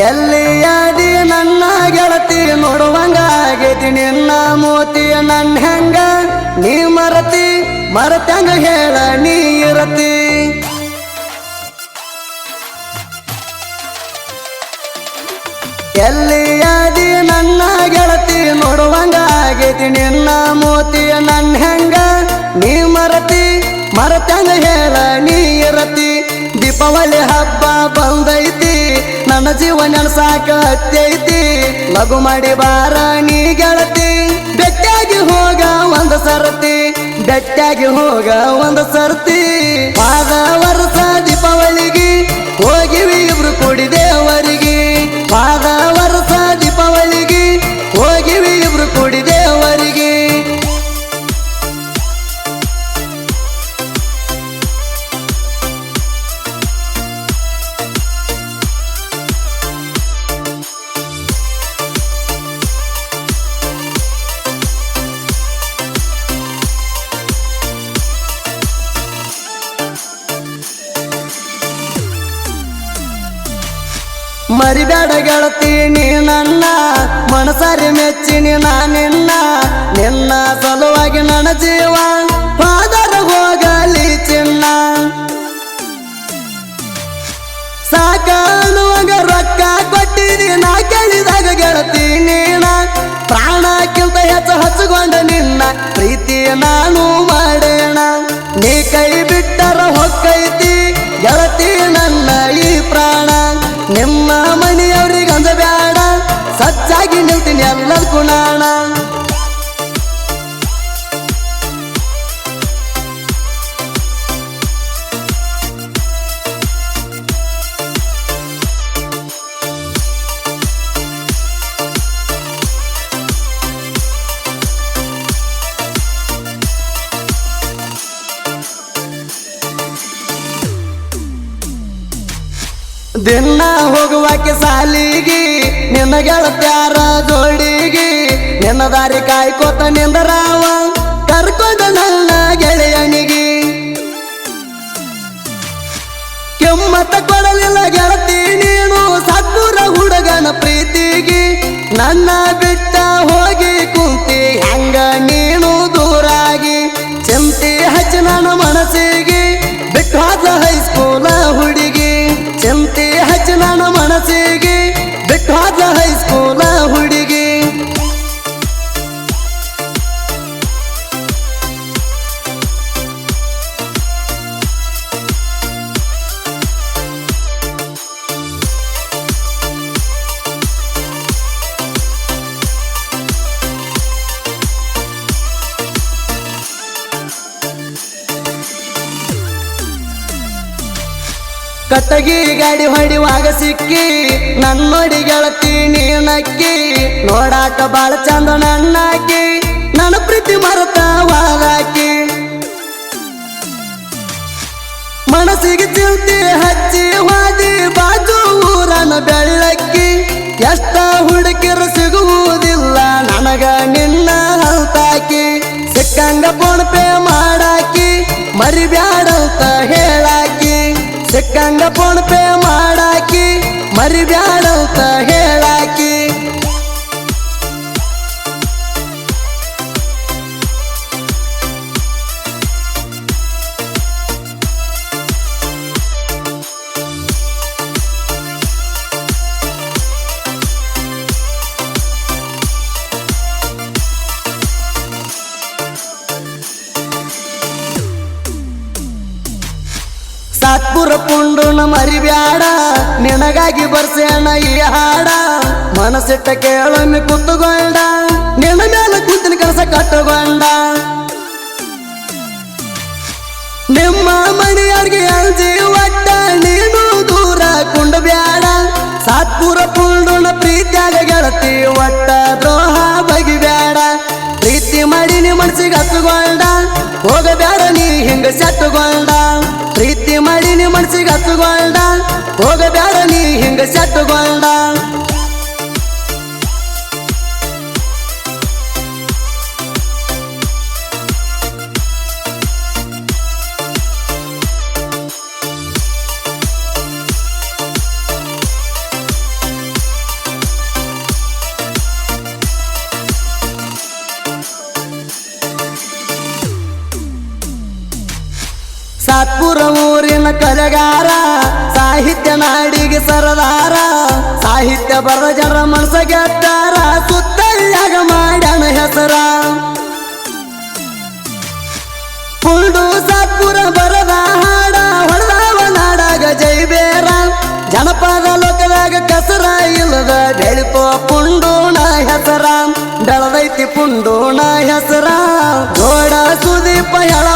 ಎಲ್ಲಿಯಾದಿ ನನ್ನ ಗೆಳತಿ ನೋಡುವಂಗಾಗೈತಿ ನಿನ್ನ ಮೋತಿ ನನ್ನ ಹೆಂಗ ನೀ ಮರತ್ಯಂಗ ಹೇಳ ನೀ ಇರತಿ ಎಲ್ಲಿಯಾದಿ ನನ್ನ ಗೆಳತಿ ನೋಡುವಂಗಾಗೈತಿ ನಿನ್ನ ಮೋತಿ ನನ್ನ ಹೆಂಗ ನೀ ಮರತ್ಯಂಗ ಹೇಳ ನೀ ಇರತಿ ದೀಪಾವಳಿ ಹಬ್ಬ ಬಂದೈತಿ ನನ್ನ ಜೀವ ನೆನಸಾಕ ಹತ್ತೈತಿ ಲಘು ಮಾಡಿ ಬಾರ ನೀ ಗೆಳತಿ ಬೆಟ್ಟಾಗಿ ಹೋಗ ಒಂದು ಸರ್ತಿ ಪಾದ ವರ್ಷ ದೀಪಾವಳಿಗೆ ಹೋಗಿವಿ ಇಬ್ರು ಕೂಡಿ ದೇವರಿಗೆ ಪಾದ ವರ್ಷ ದೀಪಾವಳಿಗೆ ಹೋಗಿವಿ ಇಬ್ರು ಕೂಡಿ ದೇವರಿಗೆ ಮರಿಬೇಡ ಗೆಳತಿ ನೀ ನನ್ನ ಮನಸಾರಿ ಮೆಚ್ಚಿನಿ ನಿನ್ನ ಸಲುವಾಗಿ ನನ್ನ ಜೀವ ಪಾದರ ಹೋಗಲಿ ಚಿನ್ನ ಸಾಕಾನುವಾಗ ರೊಕ್ಕ ಕೊಟ್ಟಿದಿ ನಾ ಕೇಳಿದಾಗ ಗೆಳತಿ ನೀನ ಪ್ರಾಣಕ್ಕಿಂತ ಹಚ್ಚಗೊಂಡ ನಿನ್ನ ಪ್ರೀತಿ ನಾನು ಮಾಡೇಣ ನೀ ಕೈ ಬಿಟ್ಟರ ಹೊಕ್ಕೈತಿ ಗೆಳತಿ ನನ್ನ ಈ ಪ್ರಾಣ ನಿಮ್ಮ ಮನೆಯವ್ರಿಗೆ ಅಂದ ಬೇಡ ಸಚ್ಚಾಗಿ ನಿಲ್ತೀನಿ ಎಲ್ಲದಕ್ಕೂ ನಾಣ ದಿನ ಹೋಗುವಾಕೆ ಸಾಲಿಗಿ ನಿನ್ನ ಗೆಳತ್ಯಾರ ಜೋಡಿಗಿ ನಿನ್ನ ದಾರಿ ಕಾಯ್ಕೋತ ನಿಂದರಾವ ಕರ್ಕೊಂಡ ನನ್ನ ಗೆಳೆಯನಿಗಿ ಕೆಮ್ಮತ್ತ ಕೊಡಲಿಲ್ಲ ಗೆಳತಿ ನೀನು ಸತ್ತೂರ ಹುಡುಗನ ಪ್ರೀತಿಗಿ ನನ್ನ ಬಿಟ್ಟ ಹೋಗಿ ಕುಂತಿ ಹಂಗ ನೀನು ದೂರಾಗಿ ಚಿಂತಿ ಹಚ್ಚಿ ನನ್ನ ಮನಸ್ಸಿಗೆ ಬಿಟ್ಟು ಹೋದ ಹೈಸ್ಕೂಲ ಹುಡುಗಿ ಚಿಂತಿ ಹಚ್ಚಿ ನನ್ನ ಮನಸ್ಸಿಗೆ ಬಿಟ್ಟು ಹೋದ ಹೈಸ್ಕೂಲ ಹುಡುಗಿ ಕಟ್ಟಗಿ ಗಾಡಿ ಹೊಡಿವಾಗ ಸಿಕ್ಕಿ ನನ್ನೊಡಿ ಗೆಳತಿ ನೀನಕ್ಕಿ ನೋಡಾಕ ಬಾಳ ಚಂದ ನನ್ನಾಕಿ ನನ್ನ ಪ್ರೀತಿ ಮರತ ವಾದಾಕಿ ಮನಸ್ಸಿಗೆ ಚಿಂತೆ ಹಚ್ಚಿ ವಾದಿ ಬಾಜು ಊರನ ಬೆಳ್ಳಕ್ಕಿ ಎಷ್ಟ ಹುಡುಕಿರು ಸಿಗುವುದಿಲ್ಲ ನನಗ ನಿನ್ನ ಹಲ್ತಾಕಿ ಸಿಕ್ಕಂಗ ಫೋನ್ ಪೇ ಮಾಡಾಕಿ ಮರಿಬ್ಯಾಡಂತ ಹೇಳಾಕಿ ಸಿಕ್ಕಂಗ ಫೋನ್ ಪೇ ಮಾಡಾಕಿ ಮರಿಬ್ಯಾಡಂತ ಹೇಳಾಕಿ ಸಾತ್ಪುರ ಪುಂಡುನ ಮರಿಬ್ಯಾಡ ನಿನಗಾಗಿ ಬರ್ಸೇಣ ಈ ಹಾಡ ಮನಸ್ಸಿಟ್ಟ ಕೇಳೊಮ್ಮೆ ಕುತ್ತುಗೊಂಡ ನಿನ್ನ ಮೇಲೆ ಕೂತಿನ ಕೆಲಸ ಕಟ್ಟುಗೊಂಡ ನಿಮ್ಮ ಮನೆಯವ್ರಿಗೆ ಅಂಜಿ ಒಟ್ಟ ನೀನು ದೂರ ಕುಂಡಬ್ಯಾಡ ಸಾತ್ಪುರ ಪುಂಡುನ ಪ್ರೀತಿಯಾಗ ಗೆಳತಿ ಒಟ್ಟ ದ್ರೋಹ ಬಗಿಬ್ಯಾಡ ಪ್ರೀತಿ ಮಾಡಿ ನೀ ಮನಸ್ಸಿಗೆ ಹತ್ತುಗೊಂಡ ಹೋಗಬ್ಯಾಡ ನೀ ಹಿಂಗ ಸೆಟ್ಟುಗೊಂಡ ಪ್ರೀತಿ ಮಾಡಿ ನೀ ಮನಸ್ಸಿಗೆ ಹತ್ತುಗೊಂಡ ಹೋಗಬ್ಯಾಡ ನೀ ಹಿಂಗ ಸೆಟ್ಟುಗೊಂಡ ಬರಗಾರ ಸಾಹಿತ್ಯ ನಾಡಿಗೆ ಸರದಾರ ಸಾಹಿತ್ಯ ಬರ ಜನರ ಮನಸ ಗೆದ್ದಾರ ಸುತ್ತಲ್ಯಾಗ ಮಾಡ್ಯಾನ ಹೆಸರ ಪುಂಡು ಸಾತ್ಪುರ ಬರದ ಹಾಡ ಹೊಡೆದವ ನಾಡಾಗ ಜೈಬೇರ ಜನಪದ ಲೋಕದಾಗ ಕಸರ ಇಲ್ಲದ ಬೆಳಿತೋ ಪುಂಡೂಣ ಹೆಸರ ಬೆಳದೈತಿ ಪುಂಡೂಣ ಹೆಸರ ಜೋಡ ಸುದೀಪ ಹೇಳ